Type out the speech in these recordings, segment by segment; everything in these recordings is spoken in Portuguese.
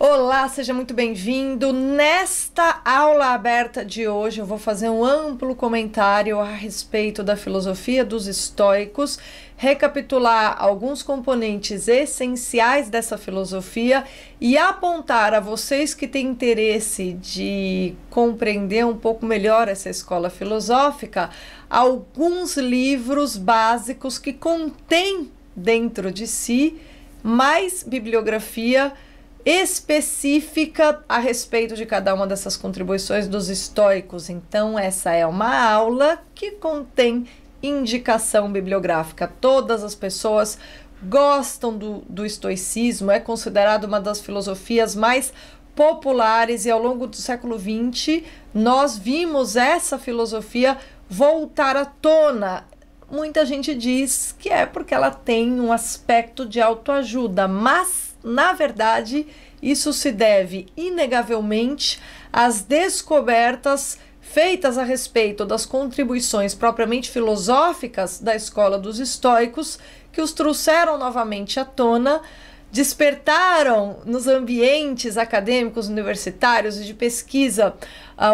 Olá, seja muito bem-vindo. Nesta aula aberta de hoje, eu vou fazer um amplo comentário a respeito da filosofia dos estoicos, recapitular alguns componentes essenciais dessa filosofia e apontar a vocês que têm interesse de compreender um pouco melhor essa escola filosófica, alguns livros básicos que contêm dentro de si mais bibliografia específica a respeito de cada uma dessas contribuições dos estoicos. Então, essa é uma aula que contém indicação bibliográfica. Todas as pessoas gostam do estoicismo, é considerado uma das filosofias mais populares e ao longo do século XX nós vimos essa filosofia voltar à tona. Muita gente diz que é porque ela tem um aspecto de autoajuda, mas na verdade, isso se deve inegavelmente às descobertas feitas a respeito das contribuições propriamente filosóficas da escola dos estoicos, que os trouxeram novamente à tona, despertaram nos ambientes acadêmicos, universitários e de pesquisa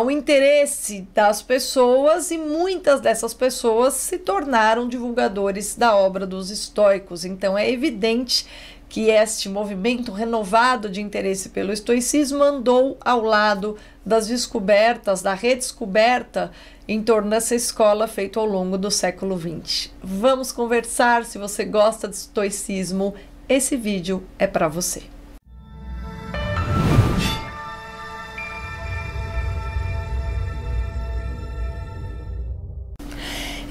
o interesse das pessoas, e muitas dessas pessoas se tornaram divulgadores da obra dos estoicos. Então é evidente que este movimento renovado de interesse pelo estoicismo andou ao lado das descobertas, da redescoberta em torno dessa escola feita ao longo do século XX. Vamos conversar. Se você gosta de estoicismo, esse vídeo é para você.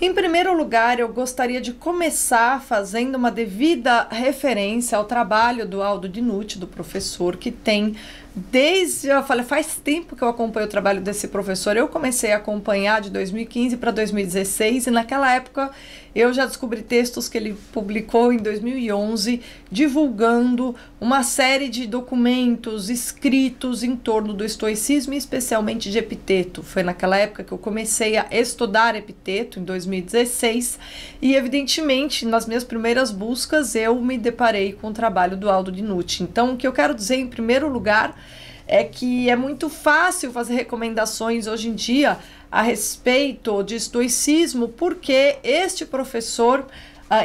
Em primeiro lugar, eu gostaria de começar fazendo uma devida referência ao trabalho do Aldo Di Nucci, do professor, que tem faz tempo que eu acompanho o trabalho desse professor. Eu comecei a acompanhar de 2015 para 2016 e naquela época eu já descobri textos que ele publicou em 2011 divulgando uma série de documentos escritos em torno do estoicismo, especialmente de Epiteto. Foi naquela época que eu comecei a estudar Epiteto, em 2016, e evidentemente nas minhas primeiras buscas eu me deparei com o trabalho do Aldo Di Nucci. Então o que eu quero dizer em primeiro lugar é que é muito fácil fazer recomendações hoje em dia a respeito de estoicismo, porque este professor,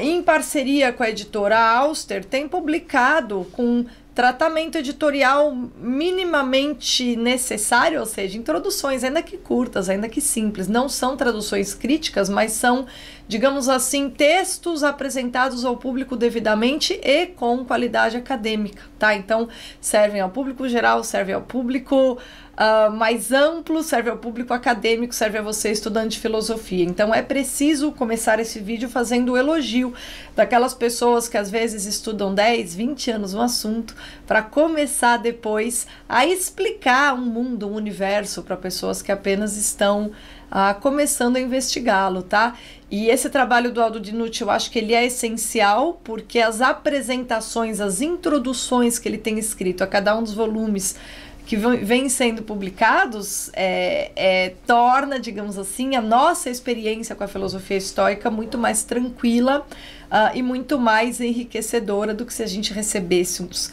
em parceria com a editora Auster, tem publicado com tratamento editorial minimamente necessário, ou seja, introduções, ainda que curtas, ainda que simples, não são traduções críticas, mas são, digamos assim, textos apresentados ao público devidamente e com qualidade acadêmica, tá? Então, servem ao público geral, servem ao público mais amplo, serve ao público acadêmico, serve a você, estudante de filosofia. Então, é preciso começar esse vídeo fazendo o elogio daquelas pessoas que às vezes estudam 10, 20 anos um assunto, para começar depois a explicar um mundo, um universo para pessoas que apenas estão começando a investigá-lo, tá? E esse trabalho do Aldo Di Nucci, eu acho que ele é essencial, porque as apresentações, as introduções que ele tem escrito a cada um dos volumes que vêm sendo publicados, torna, digamos assim, a nossa experiência com a filosofia estoica muito mais tranquila e muito mais enriquecedora do que se a gente recebesse uns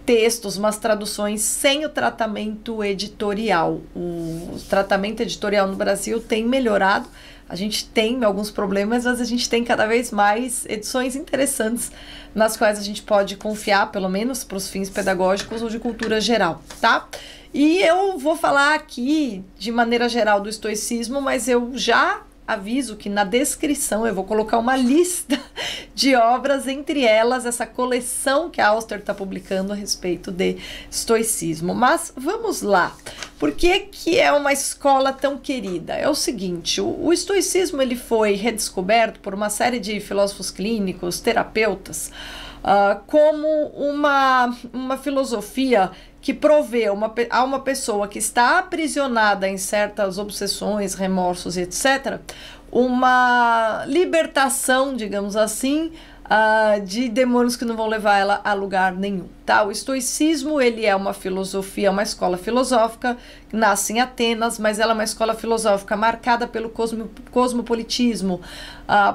textos, umas traduções sem o tratamento editorial. O tratamento editorial no Brasil tem melhorado, a gente tem alguns problemas, mas a gente tem cada vez mais edições interessantes nas quais a gente pode confiar, pelo menos para os fins pedagógicos ou de cultura geral, tá? E eu vou falar aqui de maneira geral do estoicismo, mas eu já aviso que na descrição eu vou colocar uma lista de obras, entre elas essa coleção que a Auster está publicando a respeito de estoicismo. Mas vamos lá. Por que é uma escola tão querida? É o seguinte, o estoicismo ele foi redescoberto por uma série de filósofos clínicos, terapeutas, como uma filosofia que provê a uma pessoa que está aprisionada em certas obsessões, remorsos, etc., uma libertação, digamos assim, de demônios que não vão levar ela a lugar nenhum, tá? O estoicismo, ele é uma filosofia, uma escola filosófica que nasce em Atenas, mas ela é uma escola filosófica marcada pelo cosmopolitismo,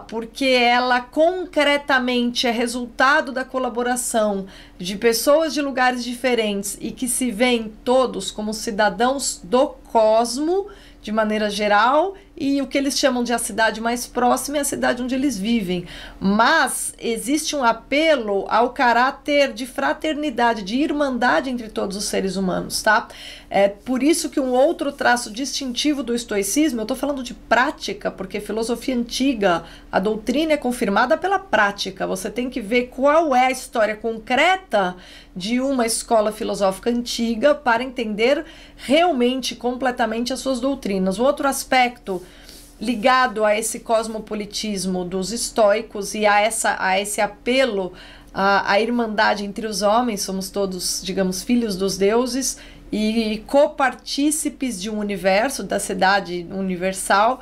porque ela concretamente é resultado da colaboração de pessoas de lugares diferentes e que se veem todos como cidadãos do cosmo, de maneira geral, e o que eles chamam de a cidade mais próxima é a cidade onde eles vivem. Mas existe um apelo ao caráter de fraternidade, de irmandade entre todos os seres humanos, tá? É por isso que um outro traço distintivo do estoicismo, eu estou falando de prática, porque filosofia antiga, a doutrina é confirmada pela prática. Você tem que ver qual é a história concreta de uma escola filosófica antiga para entender realmente, completamente as suas doutrinas. Um outro aspecto ligado a esse cosmopolitismo dos estoicos e a esse apelo à irmandade entre os homens, somos todos, digamos, filhos dos deuses e copartícipes de um universo, da cidade universal.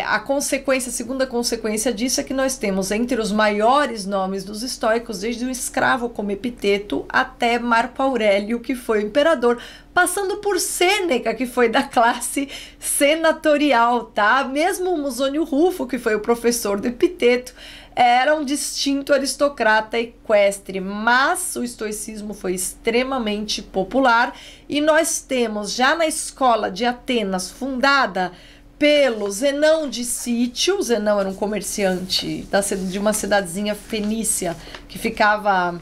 A consequência, a segunda consequência disso é que nós temos entre os maiores nomes dos estoicos, desde o escravo como Epiteto até Marco Aurélio, que foi o imperador, passando por Sêneca, que foi da classe senatorial, tá? Mesmo o Musônio Rufo, que foi o professor do Epiteto, era um distinto aristocrata equestre, mas o estoicismo foi extremamente popular e nós temos já na escola de Atenas, fundada pelo Zenão de Sítio. Zenão era um comerciante de uma cidadezinha fenícia que ficava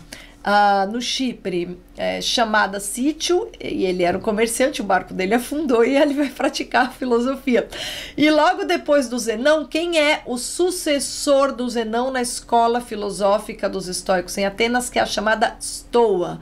no Chipre, chamada Sítio, e ele era um comerciante, o barco dele afundou e ele vai praticar a filosofia. E logo depois do Zenão, quem é o sucessor do Zenão na escola filosófica dos estoicos em Atenas, que é a chamada Stoa?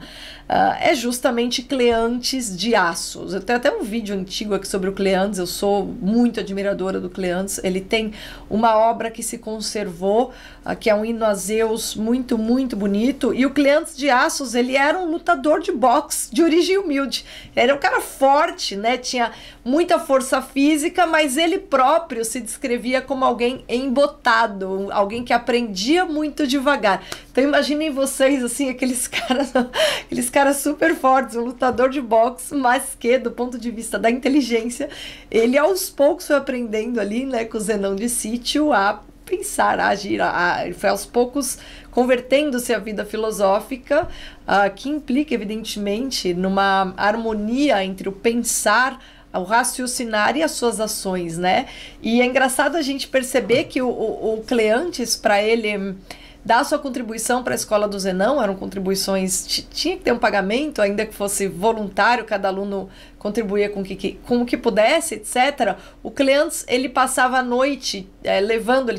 É justamente Cleantes de Assos. Eu tenho até um vídeo antigo aqui sobre o Cleantes, eu sou muito admiradora do Cleantes. Ele tem uma obra que se conservou, que é um hino a Zeus muito, muito bonito. E o Cleantes de Assos, ele era um lutador de boxe de origem humilde. Era um cara forte, né? Tinha muita força física, mas ele próprio se descrevia como alguém embotado, alguém que aprendia muito devagar. Então imaginem vocês, assim, aqueles caras super fortes, um lutador de boxe, mas que, do ponto de vista da inteligência, ele aos poucos foi aprendendo ali, né, com o Zenão de Sítio a pensar, a agir, ele foi aos poucos convertendo-se à vida filosófica, que implica, evidentemente, numa harmonia entre o pensar, o raciocinar e as suas ações, né? E é engraçado a gente perceber que o Cleantes, para ele dar sua contribuição para a escola do Zenão, eram contribuições, tinha que ter um pagamento, ainda que fosse voluntário, cada aluno contribuía com o que pudesse, etc. O Cleantes, ele passava a noite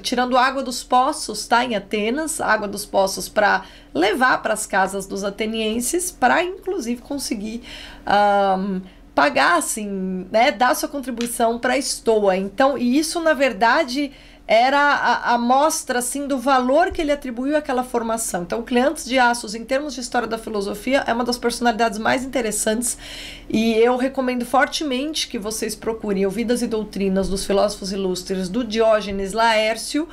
tirando água dos poços, tá, em Atenas, água dos poços para levar para as casas dos atenienses, para inclusive conseguir pagar, assim, né, dar sua contribuição para a Stoa. Então, e isso, na verdade, era a mostra, assim, do valor que ele atribuiu àquela formação. Então, o Cleantes de Assos, em termos de história da filosofia, é uma das personalidades mais interessantes e eu recomendo fortemente que vocês procurem o Vidas e Doutrinas dos Filósofos Ilustres, do Diógenes Laércio,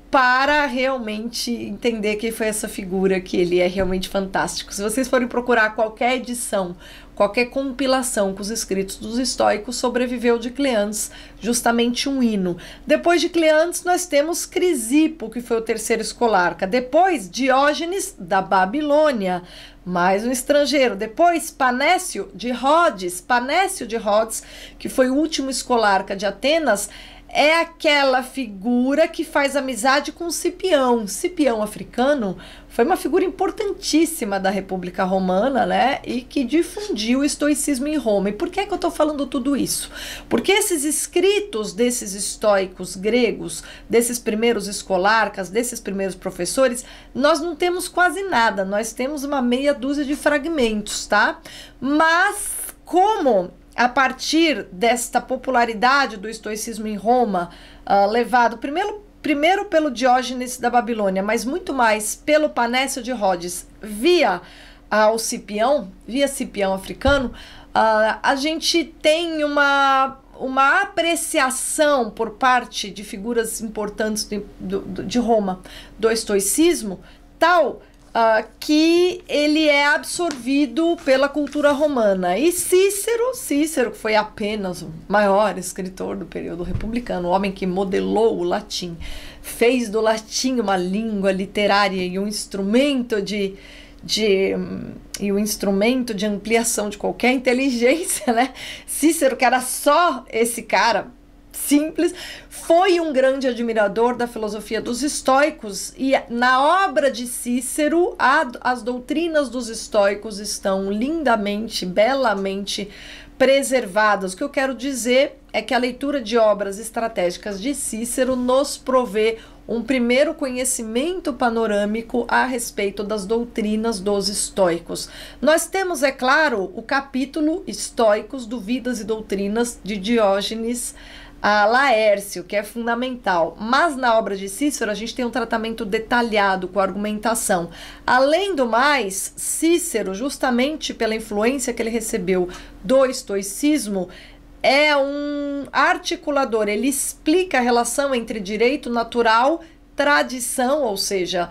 para realmente entender quem foi essa figura, que ele é realmente fantástico. Se vocês forem procurar qualquer edição, qualquer compilação com os escritos dos estoicos, sobreviveu de Cleantes, justamente um hino. Depois de Cleantes, nós temos Crisipo, que foi o terceiro escolarca. Depois, Diógenes, da Babilônia, mais um estrangeiro. Depois, Panécio de Rhodes, que foi o último escolarca de Atenas, é aquela figura que faz amizade com Cipião. Cipião africano foi uma figura importantíssima da República Romana, né? E que difundiu o estoicismo em Roma. E por que é que eu estou falando tudo isso? Porque esses escritos desses estoicos gregos, desses primeiros escolarcas, desses primeiros professores, nós não temos quase nada. Nós temos uma meia dúzia de fragmentos, tá? Mas como a partir desta popularidade do estoicismo em Roma, levado primeiro pelo Diógenes da Babilônia, mas muito mais pelo Panécio de Rhodes, via Cipião africano, a gente tem uma apreciação por parte de figuras importantes de Roma do estoicismo, tal que ele é absorvido pela cultura romana. E Cícero, que foi apenas o maior escritor do período republicano, o homem que modelou o latim, fez do latim uma língua literária e um instrumento de e o instrumento de ampliação de qualquer inteligência, né? Cícero, que era só esse cara simples, foi um grande admirador da filosofia dos estoicos, e na obra de Cícero, as doutrinas dos estoicos estão lindamente, belamente preservadas. O que eu quero dizer é que a leitura de obras estratégicas de Cícero nos provê um primeiro conhecimento panorâmico a respeito das doutrinas dos estoicos. Nós temos, é claro, o capítulo Estoicos, Dúvidas e Doutrinas de Diógenes Laércio, que é fundamental, mas na obra de Cícero a gente tem um tratamento detalhado com a argumentação. Além do mais, Cícero, justamente pela influência que ele recebeu do estoicismo, é um articulador, ele explica a relação entre direito natural, tradição, ou seja,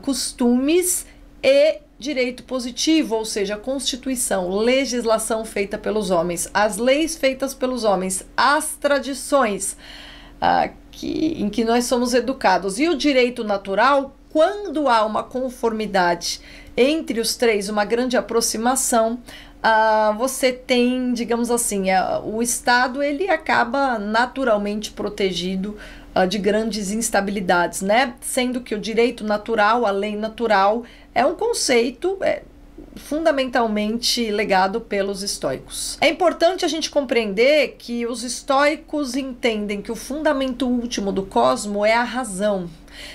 costumes, e direito positivo, ou seja, constituição, legislação feita pelos homens, as leis feitas pelos homens, as tradições em que nós somos educados. E o direito natural, quando há uma conformidade entre os três, uma grande aproximação, você tem, digamos assim, o Estado ele acaba naturalmente protegido de grandes instabilidades, né? Sendo que o direito natural, a lei natural, é um conceito fundamentalmente legado pelos estoicos. É importante a gente compreender que os estoicos entendem que o fundamento último do cosmo é a razão.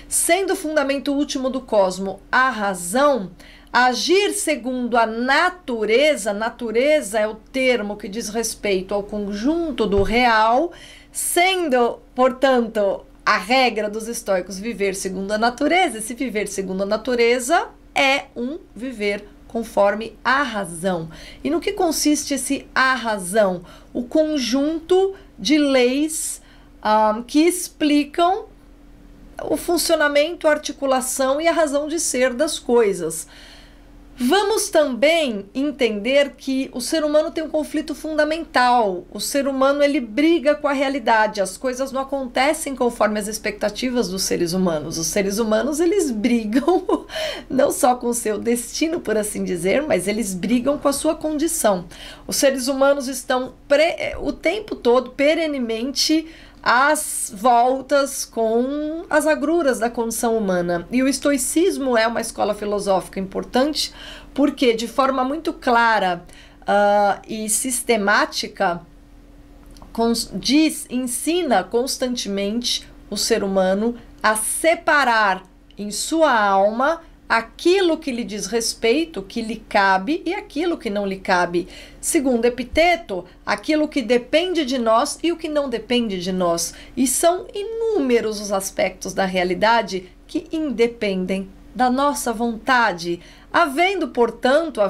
Sendo o fundamento último do cosmo a razão, agir segundo a natureza, natureza é o termo que diz respeito ao conjunto do real, sendo, portanto, a regra dos estoicos viver segundo a natureza, e se viver segundo a natureza é um viver conforme a razão. E no que consiste esse a razão? O conjunto de leis que explicam o funcionamento, a articulação e a razão de ser das coisas. Vamos também entender que o ser humano tem um conflito fundamental. O ser humano ele briga com a realidade. As coisas não acontecem conforme as expectativas dos seres humanos. Os seres humanos eles brigam não só com o seu destino, por assim dizer, mas eles brigam com a sua condição. Os seres humanos estão o tempo todo, perenemente, às voltas com as agruras da condição humana. E o estoicismo é uma escola filosófica importante porque, de forma muito clara e sistemática, ensina constantemente o ser humano a separar em sua alma aquilo que lhe diz respeito, que lhe cabe, e aquilo que não lhe cabe. Segundo Epiteto, aquilo que depende de nós e o que não depende de nós. E são inúmeros os aspectos da realidade que independem da nossa vontade. Havendo, portanto,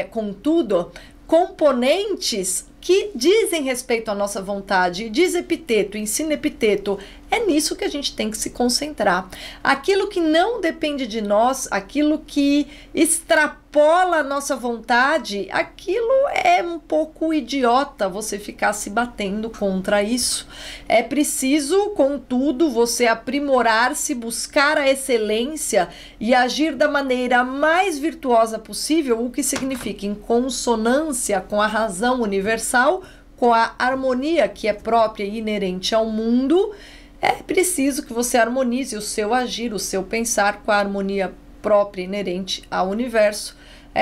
contudo, componentes que dizem respeito à nossa vontade. Diz Epiteto, ensina Epiteto, é nisso que a gente tem que se concentrar. Aquilo que não depende de nós, aquilo que extrapola a nossa vontade, aquilo é um pouco idiota você ficar se batendo contra isso. É preciso, contudo, você aprimorar-se, buscar a excelência e agir da maneira mais virtuosa possível, o que significa em consonância com a razão universal, com a harmonia que é própria e inerente ao mundo. É preciso que você harmonize o seu agir, o seu pensar com a harmonia própria e inerente ao universo,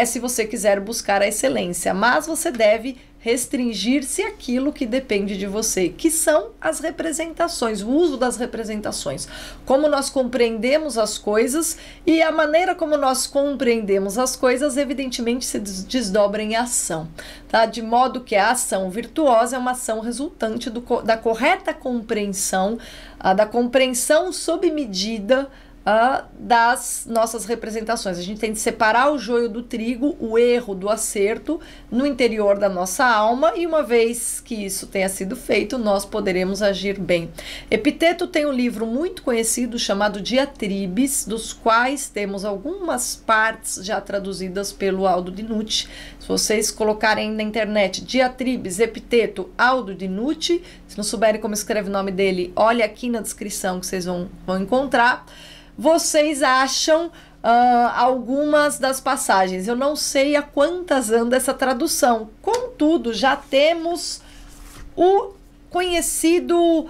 se você quiser buscar a excelência. Mas você deve restringir-se àquilo que depende de você, que são as representações, o uso das representações. Como nós compreendemos as coisas, e a maneira como nós compreendemos as coisas, evidentemente, se desdobra em ação, tá? De modo que a ação virtuosa é uma ação resultante da correta compreensão, da compreensão sob medida das nossas representações. A gente tem de separar o joio do trigo, o erro do acerto no interior da nossa alma, e uma vez que isso tenha sido feito, nós poderemos agir bem. Epiteto tem um livro muito conhecido chamado Diatribes, dos quais temos algumas partes já traduzidas pelo Aldo di Nucci. Se vocês colocarem na internet Diatribes, Epiteto, Aldo di Nucci, se não souberem como escreve o nome dele, olha aqui na descrição que vocês vão encontrar. Vocês acham algumas das passagens. Eu não sei a quantas anda essa tradução. Contudo, já temos o conhecido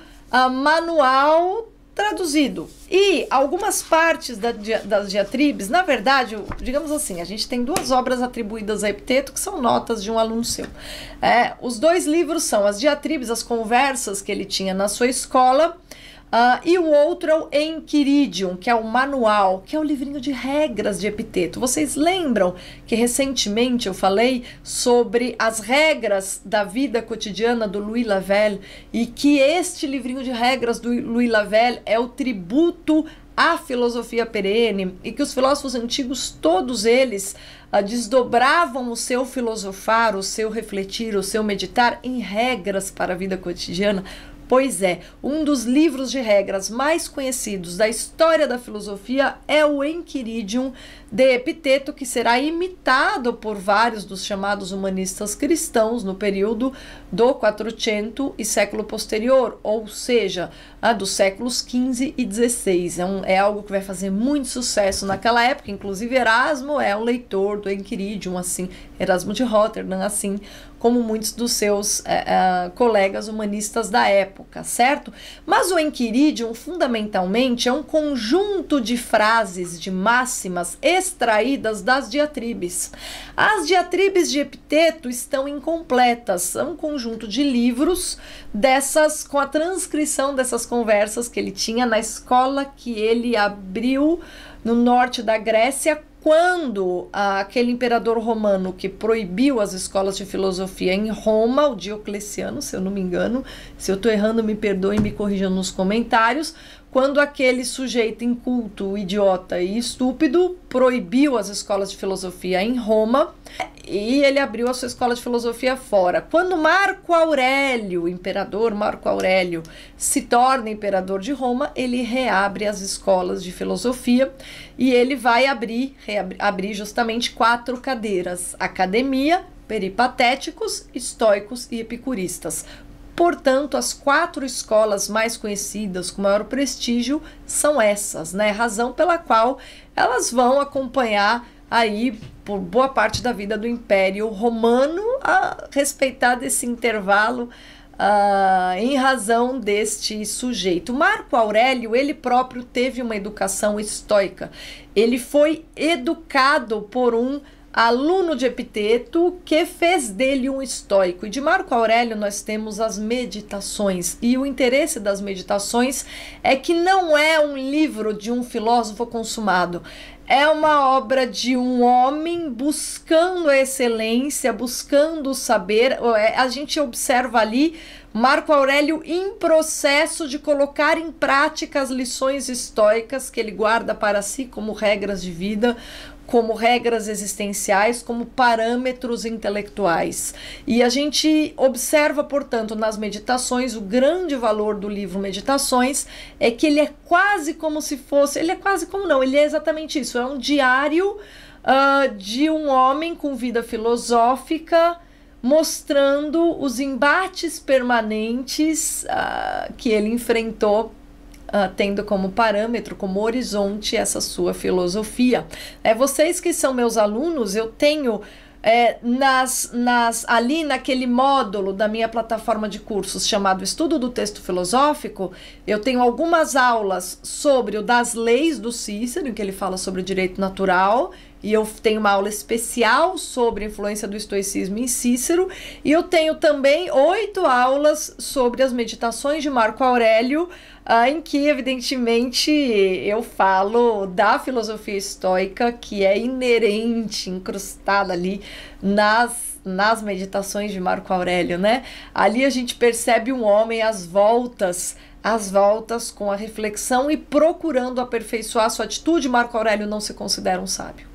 manual traduzido. E algumas partes das diatribes, na verdade, digamos assim, a gente tem 2 obras atribuídas a Epiteto que são notas de um aluno seu. Os 2 livros são as diatribes, as conversas que ele tinha na sua escola, e o outro é o Enquiridium, que é o manual, que é o livrinho de regras de Epiteto. Vocês lembram que recentemente eu falei sobre as regras da vida cotidiana do Louis Lavelle e que este livrinho de regras do Louis Lavelle é o tributo à filosofia perene e que os filósofos antigos, todos eles, desdobravam o seu filosofar, o seu refletir, o seu meditar em regras para a vida cotidiana? Pois é, um dos livros de regras mais conhecidos da história da filosofia é o Enquiridium de Epiteto, que será imitado por vários dos chamados humanistas cristãos no período do Quattrocento e século posterior, ou seja, dos séculos XV e XVI. É algo que vai fazer muito sucesso naquela época, inclusive Erasmo é um leitor do Enquiridium, assim, Erasmo de Rotterdam, assim como muitos dos seus colegas humanistas da época, certo? Mas o Enquiridium, fundamentalmente, é um conjunto de frases, de máximas extraídas das diatribes. As diatribes de Epiteto estão incompletas, são um conjunto de livros dessas, com a transcrição dessas conversas que ele tinha na escola que ele abriu no norte da Grécia, quando aquele imperador romano que proibiu as escolas de filosofia em Roma, o Diocleciano, se eu não me engano, se eu estou errando, me perdoem, me corrijam nos comentários, quando aquele sujeito inculto, idiota e estúpido proibiu as escolas de filosofia em Roma e ele abriu a sua escola de filosofia fora. Quando Marco Aurélio, o imperador Marco Aurélio, se torna imperador de Roma, ele reabre as escolas de filosofia e ele vai abrir justamente 4 cadeiras: academia, peripatéticos, estoicos e epicuristas. Portanto, as 4 escolas mais conhecidas, com maior prestígio, são essas, né? Razão pela qual elas vão acompanhar aí por boa parte da vida do Império Romano, a respeitar desse intervalo em razão deste sujeito. Marco Aurélio, ele próprio teve uma educação estoica. Ele foi educado por um aluno de Epiteto que fez dele um estoico. E de Marco Aurélio nós temos as Meditações. E o interesse das Meditações é que não é um livro de um filósofo consumado. É uma obra de um homem buscando a excelência, buscando o saber. A gente observa ali Marco Aurélio em processo de colocar em prática as lições estoicas que ele guarda para si como regras de vida, como regras existenciais, como parâmetros intelectuais. E a gente observa, portanto, nas Meditações, o grande valor do livro Meditações é que ele é quase como se fosse, ele é exatamente isso, é um diário de um homem com vida filosófica, mostrando os embates permanentes que ele enfrentou, tendo como parâmetro, como horizonte, essa sua filosofia. Vocês que são meus alunos, eu tenho ali naquele módulo da minha plataforma de cursos chamado Estudo do Texto Filosófico, eu tenho algumas aulas sobre o Das Leis do Cícero, em que ele fala sobre o direito natural, e eu tenho uma aula especial sobre a influência do estoicismo em Cícero, e eu tenho também 8 aulas sobre as Meditações de Marco Aurélio, em que, evidentemente, eu falo da filosofia estoica, que é inerente, incrustada ali nas Meditações de Marco Aurélio, né? Ali a gente percebe um homem às voltas com a reflexão e procurando aperfeiçoar sua atitude. Marco Aurélio não se considera um sábio.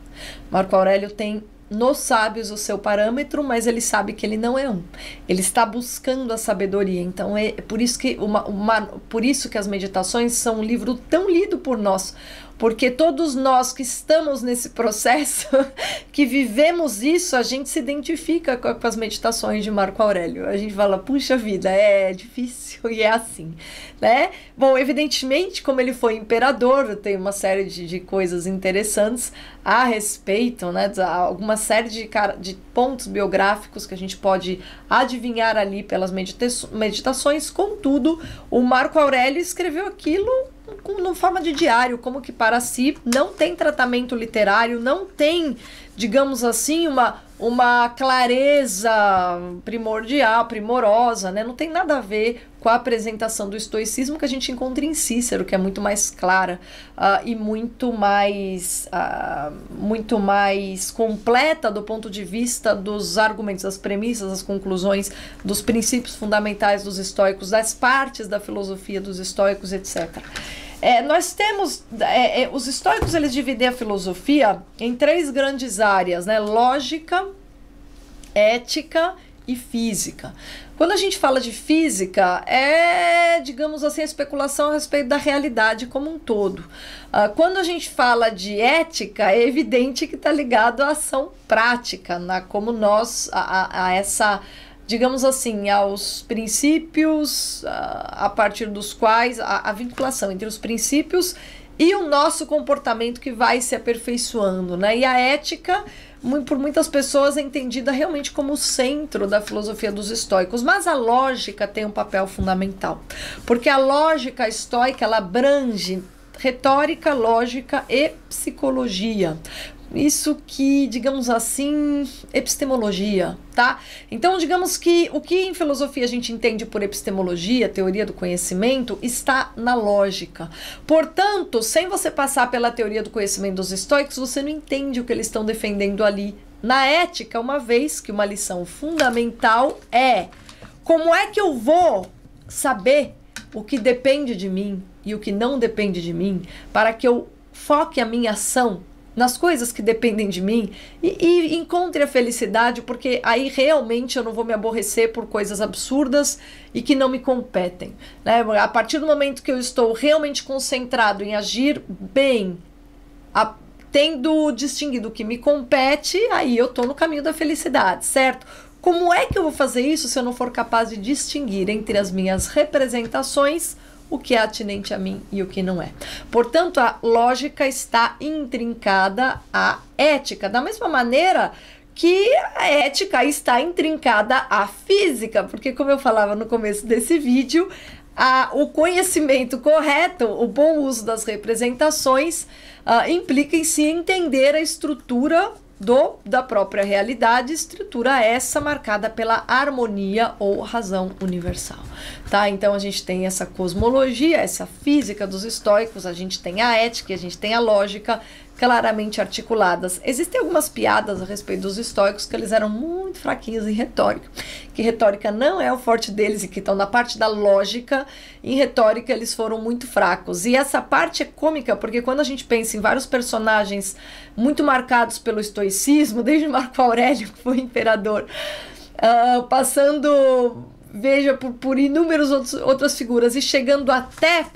Marco Aurélio tem nos sábios o seu parâmetro, mas ele sabe que ele não é um. Ele está buscando a sabedoria. Então é por isso que as Meditações são um livro tão lido por nós, porque todos nós que estamos nesse processo, que vivemos isso, a gente se identifica com as meditações de Marco Aurélio. A gente fala, puxa vida, é difícil e é assim, né? Bom, evidentemente, como ele foi imperador, tem uma série de coisas interessantes a respeito, né? Alguma série de pontos biográficos que a gente pode adivinhar ali pelas meditações. Contudo, o Marco Aurélio escreveu aquilo na forma de diário, como que para si, não tem tratamento literário, não tem, digamos assim, uma clareza primordial, primorosa, né? Não tem nada a ver com a apresentação do estoicismo que a gente encontra em Cícero, que é muito mais clara e muito mais completa do ponto de vista dos argumentos, das premissas, das conclusões, dos princípios fundamentais dos estoicos, das partes da filosofia dos estoicos, etc. Nós temos, os estoicos, eles dividem a filosofia em 3 grandes áreas, né? Lógica, ética e física. Quando a gente fala de física, digamos assim, a especulação a respeito da realidade como um todo. Quando a gente fala de ética, é evidente que está ligado à ação prática, como nós, a essa, digamos assim, aos princípios a partir dos quais a vinculação entre os princípios e o nosso comportamento que vai se aperfeiçoando, né? E a ética, por muitas pessoas, é entendida realmente como o centro da filosofia dos estoicos, mas a lógica tem um papel fundamental, porque a lógica estoica, ela abrange retórica, lógica e psicologia. Isso que, digamos assim, epistemologia, tá? Então, digamos que o que em filosofia a gente entende por epistemologia, teoria do conhecimento, está na lógica. Portanto, sem você passar pela teoria do conhecimento dos estoicos, você não entende o que eles estão defendendo ali. Na ética, uma vez que uma lição fundamental é como é que eu vou saber o que depende de mim e o que não depende de mim, para que eu foque a minha ação nas coisas que dependem de mim e encontre a felicidade, porque aí realmente eu não vou me aborrecer por coisas absurdas e que não me competem, né? A partir do momento que eu estou realmente concentrado em agir bem, tendo distinguido o que me compete, aí eu estou no caminho da felicidade, certo? Como é que eu vou fazer isso se eu não for capaz de distinguir entre as minhas representações o que é atinente a mim e o que não é? Portanto, a lógica está intrincada à ética, da mesma maneira que a ética está intrincada à física, porque, como eu falava no começo desse vídeo, o conhecimento correto, o bom uso das representações, implica em si entender a estrutura da própria realidade, estrutura essa marcada pela harmonia ou razão universal, tá? Então a gente tem essa cosmologia, essa física dos estoicos, a gente tem a ética, a gente tem a lógica claramente articuladas. Existem algumas piadas a respeito dos estoicos que eles eram muito fraquinhos em retórica, que retórica não é o forte deles e que estão na parte da lógica. Em retórica eles foram muito fracos, e essa parte é cômica porque quando a gente pensa em vários personagens muito marcados pelo estoicismo, desde Marco Aurélio, que foi imperador, passando, veja, por inúmeras outras figuras e chegando até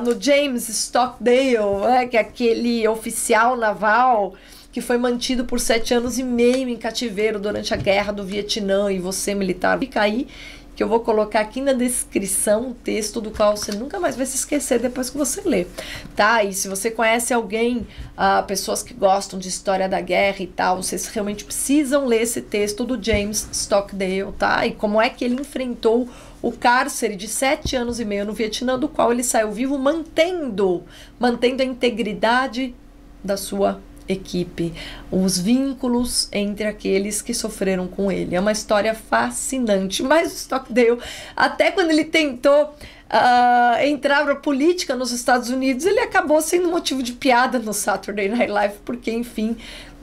no James Stockdale, que é aquele oficial naval que foi mantido por 7 anos e meio em cativeiro durante a guerra do Vietnã, e você, militar, fica aí que eu vou colocar aqui na descrição um texto do qual você nunca mais vai se esquecer depois que você ler, tá? E se você conhece alguém, pessoas que gostam de história da guerra e tal, vocês realmente precisam ler esse texto do James Stockdale, tá? E como é que ele enfrentou o cárcere de 7 anos e meio no Vietnã, do qual ele saiu vivo mantendo a integridade da sua equipe, os vínculos entre aqueles que sofreram com ele. É uma história fascinante, mas o Stockdale, até quando ele tentou entrar para a política nos Estados Unidos, ele acabou sendo motivo de piada no Saturday Night Live, porque, enfim,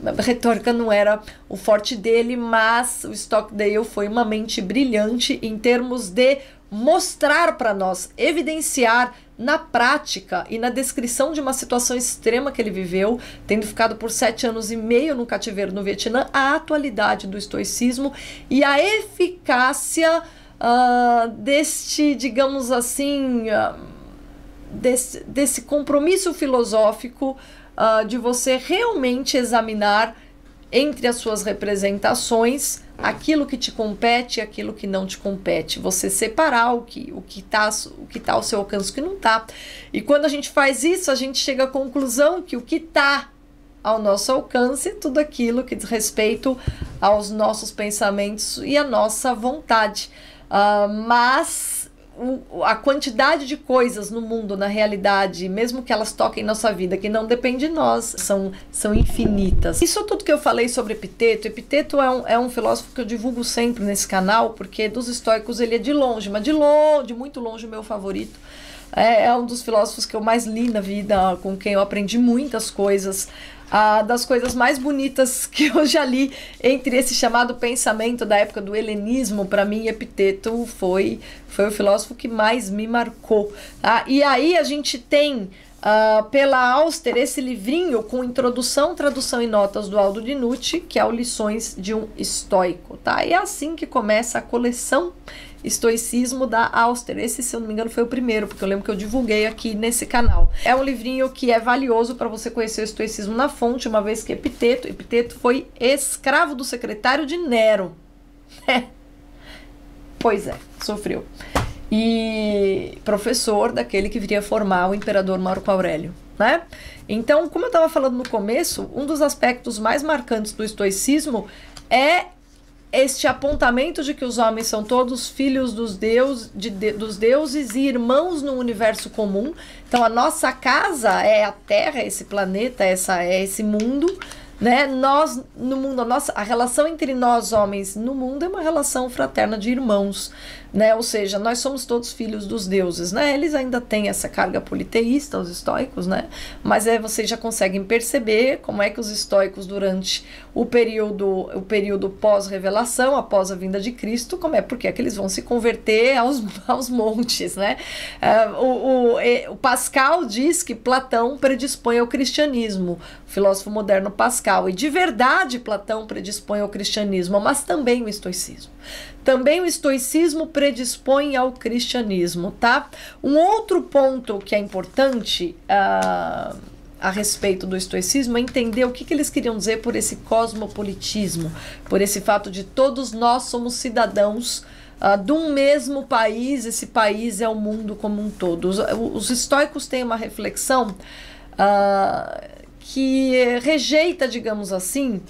a retórica não era o forte dele, mas o Stockdale foi uma mente brilhante em termos de mostrar para nós, evidenciar na prática e na descrição de uma situação extrema que ele viveu, tendo ficado por 7 anos e meio no cativeiro no Vietnã, a atualidade do estoicismo e a eficácia deste, digamos assim, desse compromisso filosófico de você realmente examinar entre as suas representações aquilo que te compete e aquilo que não te compete. Você separar o que tá ao seu alcance e o que não tá. E quando a gente faz isso, a gente chega à conclusão que o que tá ao nosso alcance é tudo aquilo que diz respeito aos nossos pensamentos e à nossa vontade. Mas a quantidade de coisas no mundo, na realidade, mesmo que elas toquem nossa vida, que não depende de nós, são infinitas. Isso tudo que eu falei sobre Epiteto. Epiteto é um filósofo que eu divulgo sempre nesse canal, porque dos estoicos ele é de longe, mas de longe, muito longe, o meu favorito. É um dos filósofos que eu mais li na vida, com quem eu aprendi muitas coisas. Das coisas mais bonitas que eu já li entre esse chamado pensamento da época do helenismo, para mim, Epiteto foi o filósofo que mais me marcou. E aí a gente tem, pela Auster, esse livrinho com introdução, tradução e notas do Aldo di Nucci, que é o Lições de um Estoico. E é assim que começa a coleção Estoicismo da Auster. Esse, se eu não me engano, foi o primeiro, porque eu lembro que eu divulguei aqui nesse canal. É um livrinho que é valioso para você conhecer o estoicismo na fonte, uma vez que Epiteto foi escravo do secretário de Nero. Pois é, sofreu. E professor daquele que viria formar o imperador Marco Aurélio, né? Então, como eu estava falando no começo, um dos aspectos mais marcantes do estoicismo é este apontamento de que os homens são todos filhos dos deuses e irmãos no universo comum. Então a nossa casa é a Terra, esse planeta, é esse mundo, né? Nós no mundo, a relação entre nós homens no mundo é uma relação fraterna de irmãos, né? Ou seja, nós somos todos filhos dos deuses, né? Eles ainda têm essa carga politeísta, os estoicos, né? Mas vocês já conseguem perceber como é que os estoicos, durante o período pós-revelação, após a vinda de Cristo, porque é que eles vão se converter aos montes, né? O Pascal diz que Platão predispõe ao cristianismo, o filósofo moderno Pascal, e de verdade Platão predispõe ao cristianismo, mas também o estoicismo. Também o estoicismo predispõe ao cristianismo, tá? Um outro ponto que é importante a respeito do estoicismo é entender o que eles queriam dizer por esse cosmopolitismo, por esse fato de todos nós somos cidadãos de um mesmo país, esse país é o mundo como um todo. Os estoicos têm uma reflexão que rejeita, digamos assim,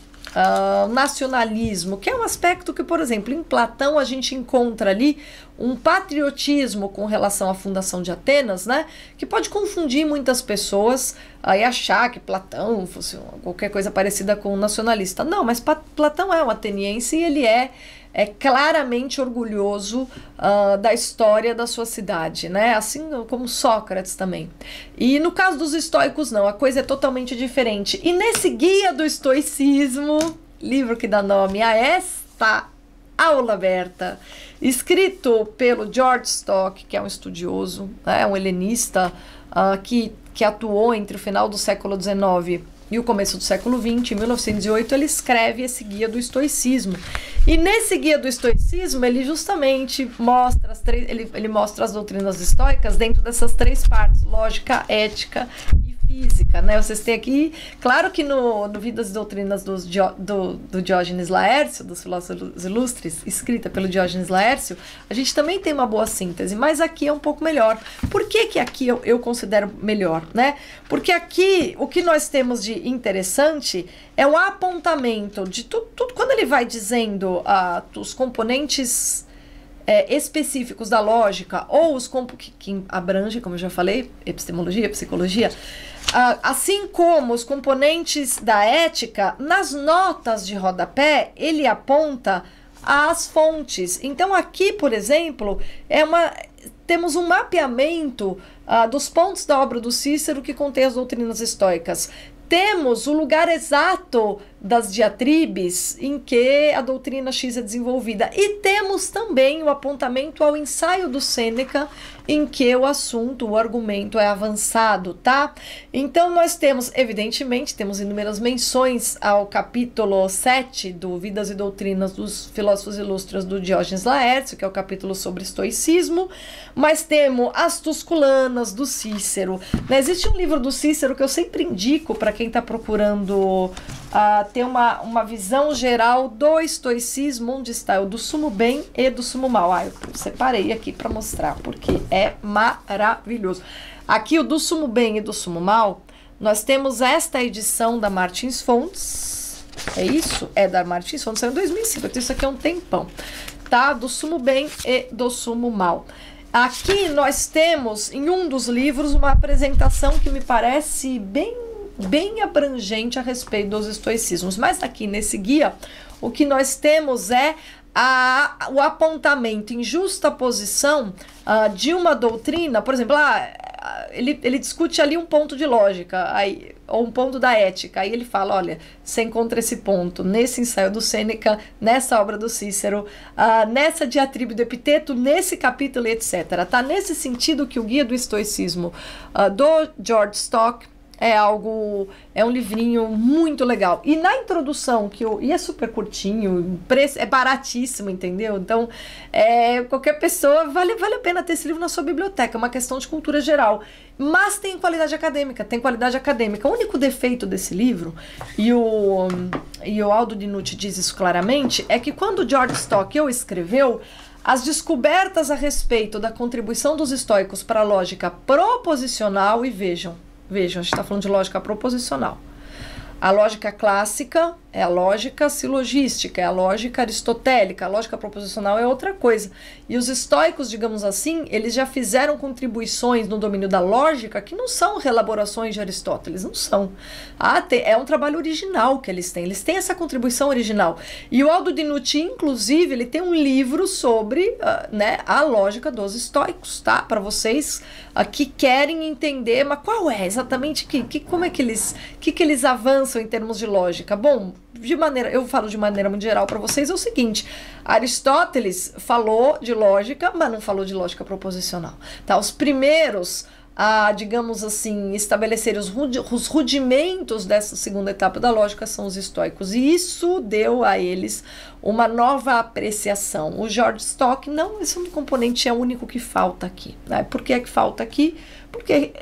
nacionalismo, que é um aspecto que, por exemplo, em Platão a gente encontra ali um patriotismo com relação à fundação de Atenas, né, que pode confundir muitas pessoas e achar que Platão fosse qualquer coisa parecida com um nacionalista. Não, mas Platão é um ateniense e ele é claramente orgulhoso da história da sua cidade, né? Assim como Sócrates também. E no caso dos estoicos, não, a coisa é totalmente diferente. E nesse Guia do Estoicismo, livro que dá nome a esta aula aberta, escrito pelo George Stock, que é um estudioso, né, um helenista que atuou entre o final do século XIX e o começo do século XX, em 1908, ele escreve esse Guia do Estoicismo. E nesse Guia do Estoicismo, ele justamente mostra ele mostra as doutrinas estoicas dentro dessas três partes: lógica, ética e física, né? Vocês têm aqui, claro que no Vidas e Doutrinas do Diógenes Laércio, dos filósofos ilustres, escrita pelo Diógenes Laércio, a gente também tem uma boa síntese, mas aqui é um pouco melhor. Por que aqui eu considero melhor, né? Porque aqui o que nós temos de interessante é o apontamento de tudo quando ele vai dizendo os componentes específicos da lógica, ou os que abrangem, como eu já falei, epistemologia, psicologia, assim como os componentes da ética, nas notas de rodapé, ele aponta as fontes. Então aqui, por exemplo, temos um mapeamento dos pontos da obra do Cícero que contém as doutrinas estoicas. Temos o lugar exato das diatribes em que a doutrina X é desenvolvida. E temos também o apontamento ao ensaio do Sêneca, em que o assunto, o argumento é avançado, tá? Então nós temos, evidentemente, temos inúmeras menções ao capítulo 7 do Vidas e Doutrinas dos Filósofos Ilustres do Diógenes Laércio, que é o capítulo sobre estoicismo, mas temos as Tusculanas do Cícero, né? Existe um livro do Cícero que eu sempre indico para quem está procurando ter uma visão geral do estoicismo, onde está o do sumo bem e do sumo mal. Eu separei aqui para mostrar, porque é maravilhoso. Aqui o do sumo bem e do sumo mal, nós temos esta edição da Martins Fontes, é isso? É da Martins Fontes, saiu em 2005, então isso aqui é um tempão, tá? Do sumo bem e do sumo mal. Aqui nós temos, em um dos livros, uma apresentação que me parece bem abrangente a respeito dos estoicismos, mas aqui nesse guia, o que nós temos é o apontamento em justa posição de uma doutrina, por exemplo, ele discute ali um ponto de lógica, ou um ponto da ética, aí ele fala, olha, você encontra esse ponto nesse ensaio do Sêneca, nessa obra do Cícero, nessa diatribe do Epiteto, nesse capítulo, etc. Tá nesse sentido que o Guia do Estoicismo do George Stock é um livrinho muito legal. E na introdução, e é super curtinho, preço é baratíssimo, entendeu? Então, qualquer pessoa, vale a pena ter esse livro na sua biblioteca, é uma questão de cultura geral. Mas tem qualidade acadêmica, O único defeito desse livro, e o Aldo de Nucci diz isso claramente, é que quando o George Stock o escreveu, as descobertas a respeito da contribuição dos estoicos para a lógica proposicional, e vejam, a gente está falando de lógica proposicional. A lógica clássica é a lógica silogística, é a lógica aristotélica, a lógica proposicional é outra coisa. E os estoicos, digamos assim, eles já fizeram contribuições no domínio da lógica que não são reelaborações de Aristóteles, não são. É um trabalho original que eles têm essa contribuição original. E o Aldo de Nucci, inclusive, ele tem um livro sobre a lógica dos estoicos, tá? Para vocês que querem entender, mas qual é exatamente, como é que eles avançam em termos de lógica? Bom, eu falo de maneira muito geral para vocês, é o seguinte: Aristóteles falou de lógica, mas não falou de lógica proposicional, tá? Os primeiros digamos assim, estabelecer os rudimentos dessa segunda etapa da lógica são os estoicos, e isso deu a eles uma nova apreciação. O George Stock, não, esse componente é o único que falta aqui, né? Por que é que falta aqui? Porque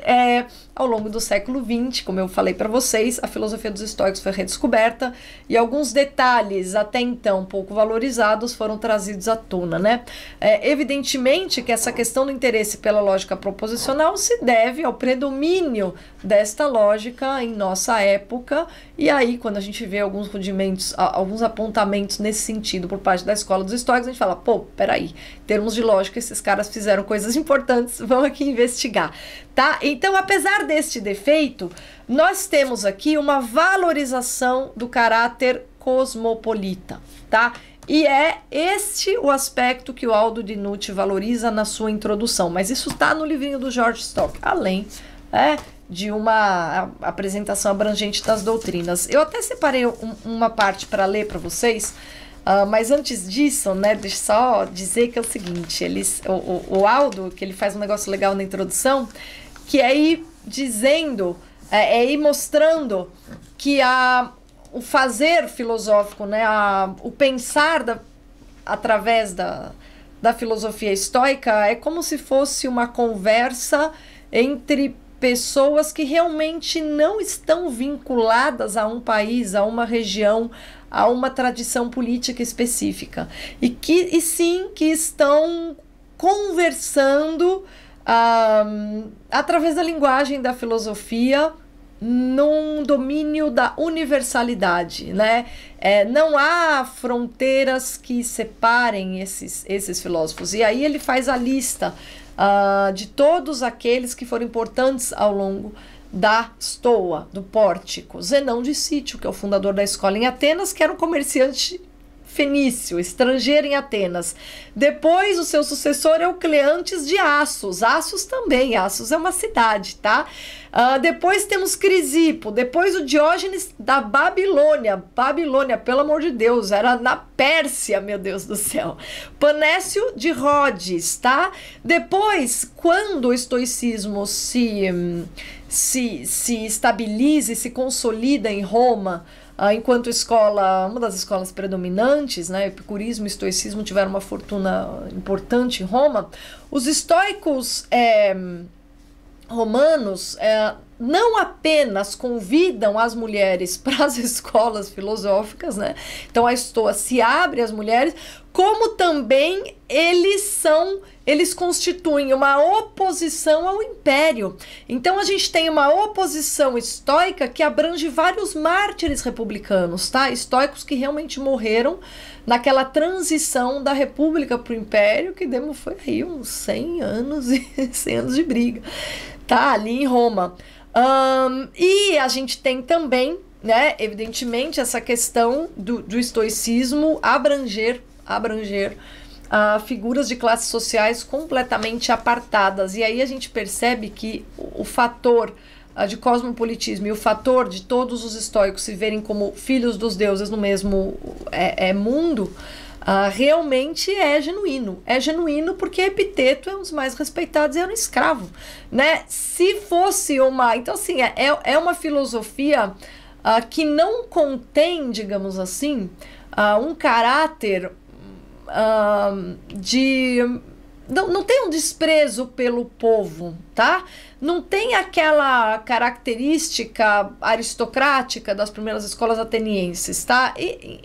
ao longo do século XX, como eu falei para vocês, a filosofia dos estoicos foi redescoberta e alguns detalhes até então pouco valorizados foram trazidos à tona, né? Evidentemente que essa questão do interesse pela lógica proposicional se deve ao predomínio desta lógica em nossa época, e aí quando a gente vê alguns rudimentos, alguns apontamentos nesse sentido por parte da escola dos estoicos, a gente fala, pô, peraí, em termos de lógica esses caras fizeram coisas importantes, vamos aqui investigar, tá? Então, apesar deste defeito, nós temos aqui uma valorização do caráter cosmopolita, tá? E é este o aspecto que o Aldo de Nucci valoriza na sua introdução, mas isso está no livrinho do George Stock, além de uma apresentação abrangente das doutrinas. Eu até separei uma parte para ler para vocês, mas antes disso, né, deixa eu só dizer que é o seguinte, o Aldo, que ele faz um negócio legal na introdução, que é ir dizendo, ir mostrando que o fazer filosófico, né, o pensar através da filosofia estoica é como se fosse uma conversa entre pessoas que realmente não estão vinculadas a um país, a uma região, a uma tradição política específica, e sim que estão conversando através da linguagem da filosofia num domínio da universalidade, né? Não há fronteiras que separem esses filósofos. E aí ele faz a lista de todos aqueles que foram importantes ao longo da Stoa, do Pórtico. Zenão de Cítio, que é o fundador da escola em Atenas, que era um comerciante fenício, estrangeiro em Atenas. Depois, o seu sucessor é o Cleantes de Assos. Assos também, Assos é uma cidade, tá? Depois temos Crisipo, depois o Diógenes da Babilônia. Babilônia, pelo amor de Deus, era na Pérsia, meu Deus do céu. Panécio de Rhodes, tá? Depois, quando o estoicismo se estabiliza e se consolida em Roma, enquanto escola, uma das escolas predominantes, né, epicurismo e estoicismo tiveram uma fortuna importante em Roma, os estoicos romanos não apenas convidam as mulheres para as escolas filosóficas, né? Então a Estoa se abre às mulheres, como também eles constituem uma oposição ao império. Então a gente tem uma oposição estoica que abrange vários mártires republicanos, tá? Estoicos que realmente morreram naquela transição da república para o império, que foi aí uns 100 anos e 100 anos de briga, tá? Ali em Roma. E a gente tem também, né, evidentemente, essa questão do estoicismo abranger figuras de classes sociais completamente apartadas. E aí a gente percebe que o fator de cosmopolitismo e o fator de todos os estoicos se verem como filhos dos deuses no mesmo mundo, realmente é genuíno. É genuíno porque Epiteto é um dos mais respeitados e era um escravo, né? Se fosse uma... Então, assim, é uma filosofia que não contém, digamos assim, um caráter não tem um desprezo pelo povo, tá? Não tem aquela característica aristocrática das primeiras escolas atenienses, tá?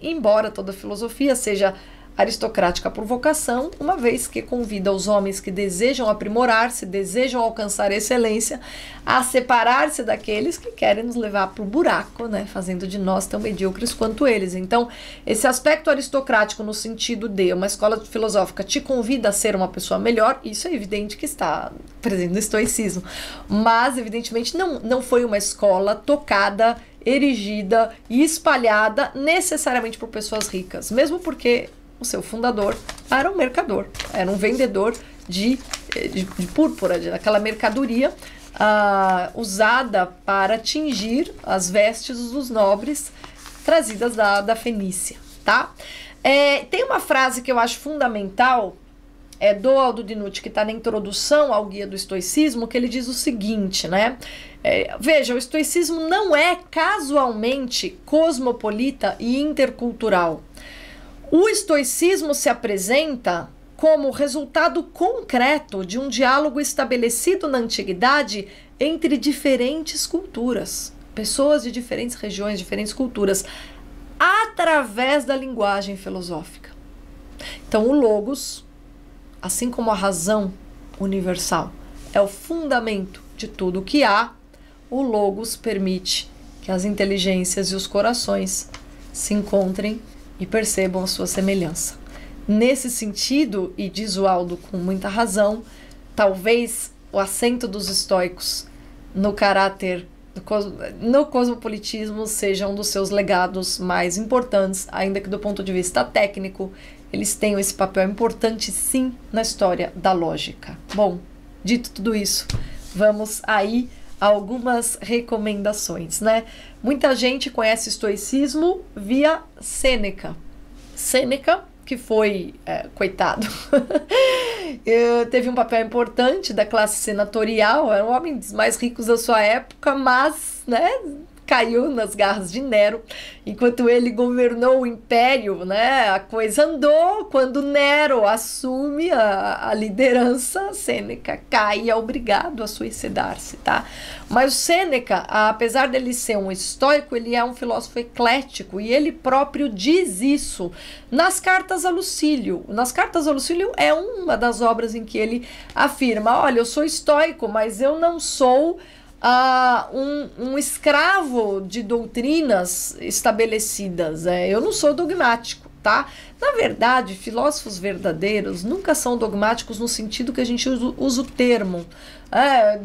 Embora toda filosofia seja aristocrática por vocação, uma vez que convida os homens que desejam aprimorar-se, desejam alcançar excelência, a separar-se daqueles que querem nos levar para o buraco, né? Fazendo de nós tão medíocres quanto eles. Então, esse aspecto aristocrático no sentido de uma escola filosófica te convida a ser uma pessoa melhor, isso é evidente que está presente no estoicismo. Mas, evidentemente, não foi uma escola tocada, erigida e espalhada necessariamente por pessoas ricas, mesmo porque o seu fundador era um mercador, era um vendedor de púrpura, daquela mercadoria usada para tingir as vestes dos nobres trazidas da Fenícia, tá? Tem uma frase que eu acho fundamental, do Aldo de Nucci, que está na introdução ao Guia do Estoicismo, que ele diz o seguinte, né? Veja, o estoicismo não é casualmente cosmopolita e intercultural. O estoicismo se apresenta como resultado concreto de um diálogo estabelecido na antiguidade entre diferentes culturas, pessoas de diferentes regiões, diferentes culturas, através da linguagem filosófica. Então, o logos, assim como a razão universal, é o fundamento de tudo o que há. O logos permite que as inteligências e os corações se encontrem e percebam a sua semelhança. Nesse sentido, e diz o Aldo com muita razão, talvez o acento dos estoicos no caráter, no cosmopolitismo, seja um dos seus legados mais importantes, ainda que do ponto de vista técnico, eles tenham esse papel importante, sim, na história da lógica. Bom, dito tudo isso, vamos aí a algumas recomendações, né? Muita gente conhece estoicismo via Sêneca. Sêneca, que foi, coitado, teve um papel importante da classe senatorial, era um homem dos mais ricos da sua época, mas, né, caiu nas garras de Nero. Enquanto ele governou o império, né, a coisa andou. Quando Nero assume a liderança, Sêneca cai e é obrigado a suicidar-se, tá? Mas o Sêneca, apesar dele ser um estoico, ele é um filósofo eclético e ele próprio diz isso nas Cartas a Lucílio. Nas Cartas a Lucílio é uma das obras em que ele afirma: olha, eu sou estoico, mas eu não sou um escravo de doutrinas estabelecidas. Eu não sou dogmático. tá? Na verdade, filósofos verdadeiros nunca são dogmáticos no sentido que a gente usa o termo.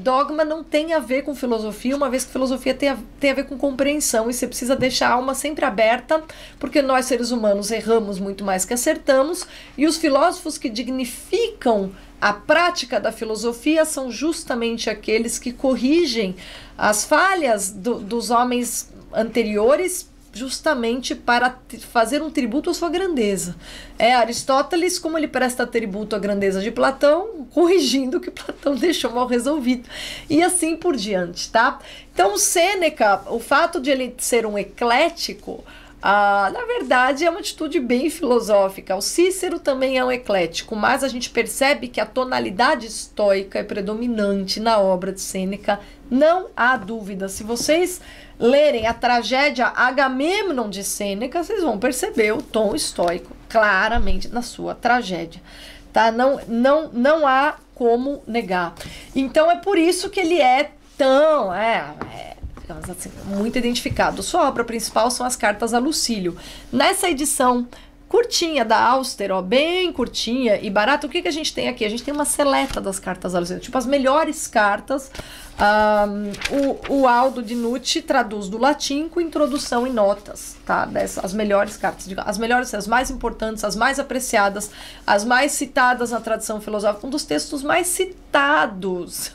Dogma não tem a ver com filosofia, uma vez que filosofia tem a ver com compreensão, e você precisa deixar a alma sempre aberta, porque nós, seres humanos, erramos muito mais que acertamos, e os filósofos que dignificam a prática da filosofia são justamente aqueles que corrigem as falhas dos homens anteriores, justamente para fazer um tributo à sua grandeza. Aristóteles, como ele presta tributo à grandeza de Platão, corrigindo o que Platão deixou mal resolvido, e assim por diante, tá? Então, o Sêneca, o fato de ele ser um eclético, na verdade é uma atitude bem filosófica. O Cícero também é um eclético, mas a gente percebe que a tonalidade estoica é predominante na obra de Sêneca, não há dúvida. Se vocês lerem a tragédia Agamemnon de Sêneca, vocês vão perceber o tom estoico claramente na sua tragédia, tá? Não há como negar. Então é por isso que ele é tão assim, muito identificado. Sua obra principal são as cartas a Lucílio. Nessa edição curtinha da Auster, bem curtinha e barata, o que a gente tem aqui? A gente tem uma seleta das cartas a Lucílio, tipo as melhores cartas. O Aldo de Nucci traduz do latim com introdução e notas, tá? As melhores cartas, as melhores, as mais importantes, as mais apreciadas, as mais citadas na tradição filosófica, um dos textos mais citados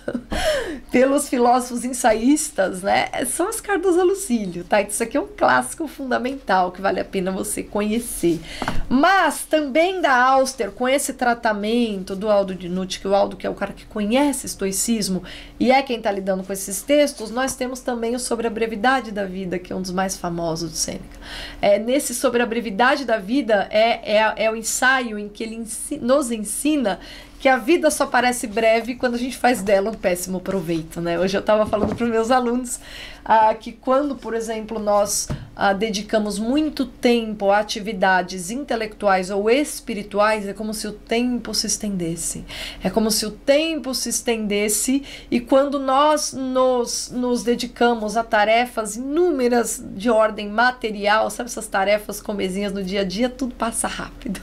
pelos filósofos ensaístas, né? São as cartas a Lucílio, tá? Isso aqui é um clássico fundamental que vale a pena você conhecer. Mas também da Auster, com esse tratamento do Aldo de Nucci, que o Aldo, que é o cara que conhece estoicismo e é quem está lidando com esses textos, nós temos também o Sobre a Brevidade da Vida, que é um dos mais famosos de Sêneca. Nesse Sobre a Brevidade da Vida é o ensaio em que ele nos ensina que a vida só parece breve quando a gente faz dela um péssimo proveito, né? Hoje eu estava falando para os meus alunos que quando, por exemplo, nós dedicamos muito tempo a atividades intelectuais ou espirituais, é como se o tempo se estendesse. É como se o tempo se estendesse, e quando nós nos dedicamos a tarefas inúmeras de ordem material, sabe, essas tarefas comezinhas no dia a dia, tudo passa rápido.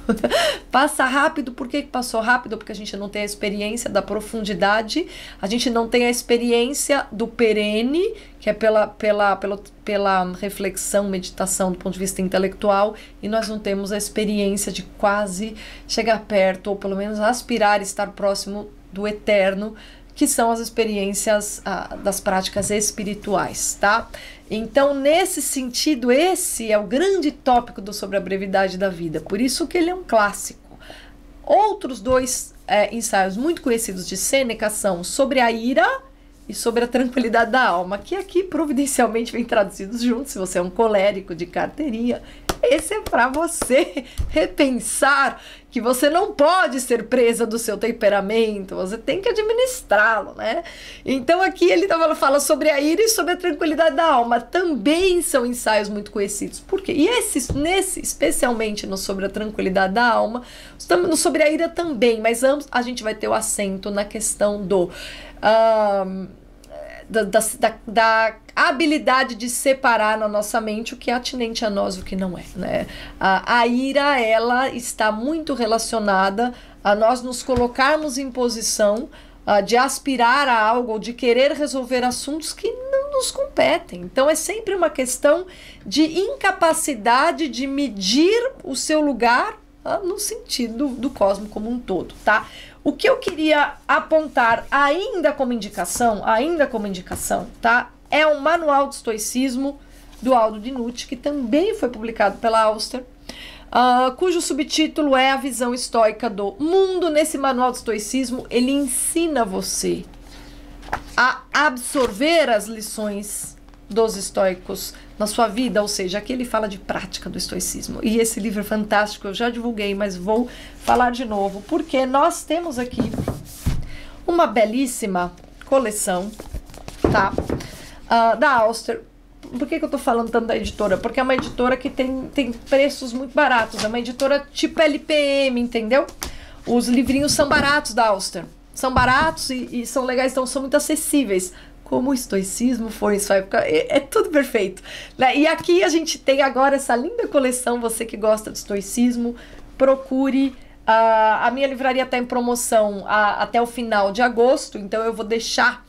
Passa rápido. Por que passou rápido? Porque a gente não tem a experiência da profundidade, a gente não tem a experiência do perene, que é pela reflexão, meditação do ponto de vista intelectual, e nós não temos a experiência de quase chegar perto, ou pelo menos aspirar, estar próximo do eterno, que são as experiências das práticas espirituais, tá? Então, nesse sentido, esse é o grande tópico Sobre a Brevidade da Vida, por isso que ele é um clássico. Outros dois ensaios muito conhecidos de Sêneca são Sobre a Ira e Sobre a Tranquilidade da Alma, que aqui providencialmente vem traduzidos juntos. Se você é um colérico de carteirinha, esse é para você repensar que você não pode ser presa do seu temperamento, você tem que administrá-lo, né? Então aqui ele fala sobre a ira e sobre a tranquilidade da alma, também são ensaios muito conhecidos. Por quê? E especialmente no Sobre a Tranquilidade da Alma, no Sobre a Ira também, mas ambos a gente vai ter o acento na questão da habilidade de separar na nossa mente o que é atinente a nós e o que não é, né? A ira, ela está muito relacionada a nós nos colocarmos em posição de aspirar a algo ou de querer resolver assuntos que não nos competem. Então é sempre uma questão de incapacidade de medir o seu lugar no sentido do cosmos como um todo, tá? O que eu queria apontar ainda como indicação, tá? É um manual de estoicismo do Aldo de Nucci, que também foi publicado pela Auster, cujo subtítulo é A Visão Estoica do Mundo. Nesse manual de estoicismo, ele ensina você a absorver as lições dos estoicos na sua vida, ou seja, aqui ele fala de prática do estoicismo. E esse livro é fantástico, eu já divulguei, mas vou falar de novo, porque nós temos aqui uma belíssima coleção, tá? Da Auster. Por que eu tô falando tanto da editora? Porque é uma editora que tem preços muito baratos, é uma editora tipo LPM, entendeu? Os livrinhos são baratos da Auster, são baratos e são legais, então são muito acessíveis. como o estoicismo foi em sua época. É tudo perfeito, né? E aqui a gente tem agora essa linda coleção. Você que gosta de estoicismo, procure. A minha livraria está em promoção até o final de agosto, então eu vou deixar,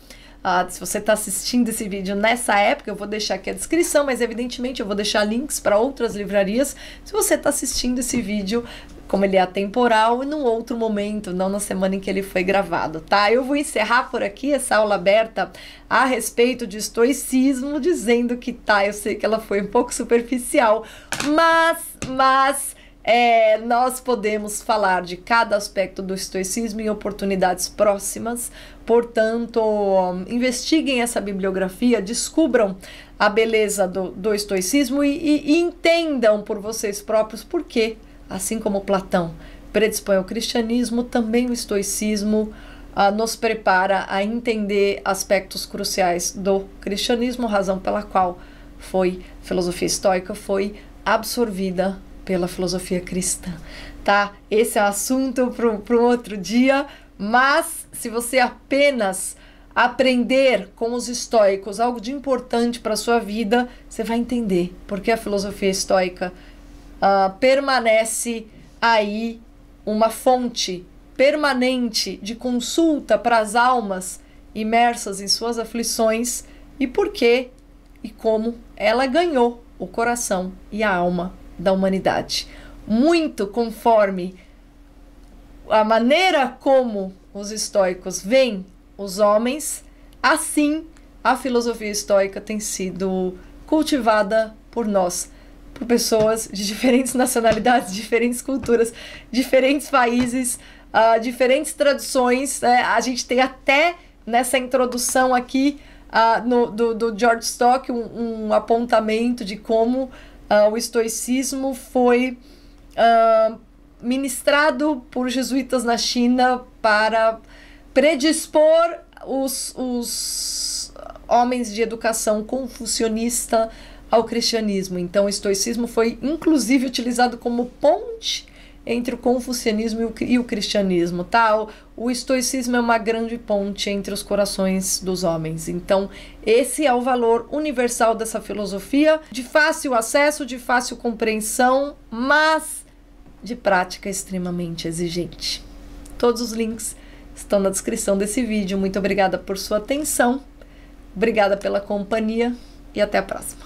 se você está assistindo esse vídeo nessa época, eu vou deixar aqui a descrição, mas evidentemente eu vou deixar links para outras livrarias. Se você está assistindo esse vídeo, como ele é atemporal, e num outro momento, não na semana em que ele foi gravado, tá? Eu vou encerrar por aqui essa aula aberta a respeito de estoicismo, dizendo que eu sei que ela foi um pouco superficial, mas nós podemos falar de cada aspecto do estoicismo em oportunidades próximas. Portanto, investiguem essa bibliografia, descubram a beleza do estoicismo e entendam por vocês próprios por quê. Assim como Platão predispõe ao cristianismo, também o estoicismo nos prepara a entender aspectos cruciais do cristianismo, razão pela qual a filosofia estoica foi absorvida pela filosofia cristã, tá? Esse é um assunto para um outro dia, mas se você apenas aprender com os estoicos algo de importante para a sua vida, você vai entender porque a filosofia estoica permanece aí uma fonte permanente de consulta para as almas imersas em suas aflições e por que e como ela ganhou o coração e a alma da humanidade. Muito conforme a maneira como os estoicos veem os homens, assim a filosofia estoica tem sido cultivada por nós, por pessoas de diferentes nacionalidades, diferentes culturas, diferentes países, diferentes tradições. A gente tem até nessa introdução aqui do George Stock um apontamento de como o estoicismo foi ministrado por jesuítas na China para predispor os homens de educação confucionista ao cristianismo. Então o estoicismo foi inclusive utilizado como ponte entre o confucianismo e o cristianismo, tá? O estoicismo é uma grande ponte entre os corações dos homens. Então esse é o valor universal dessa filosofia, de fácil acesso, de fácil compreensão, mas de prática extremamente exigente. Todos os links estão na descrição desse vídeo. Muito obrigada por sua atenção, obrigada pela companhia e até a próxima.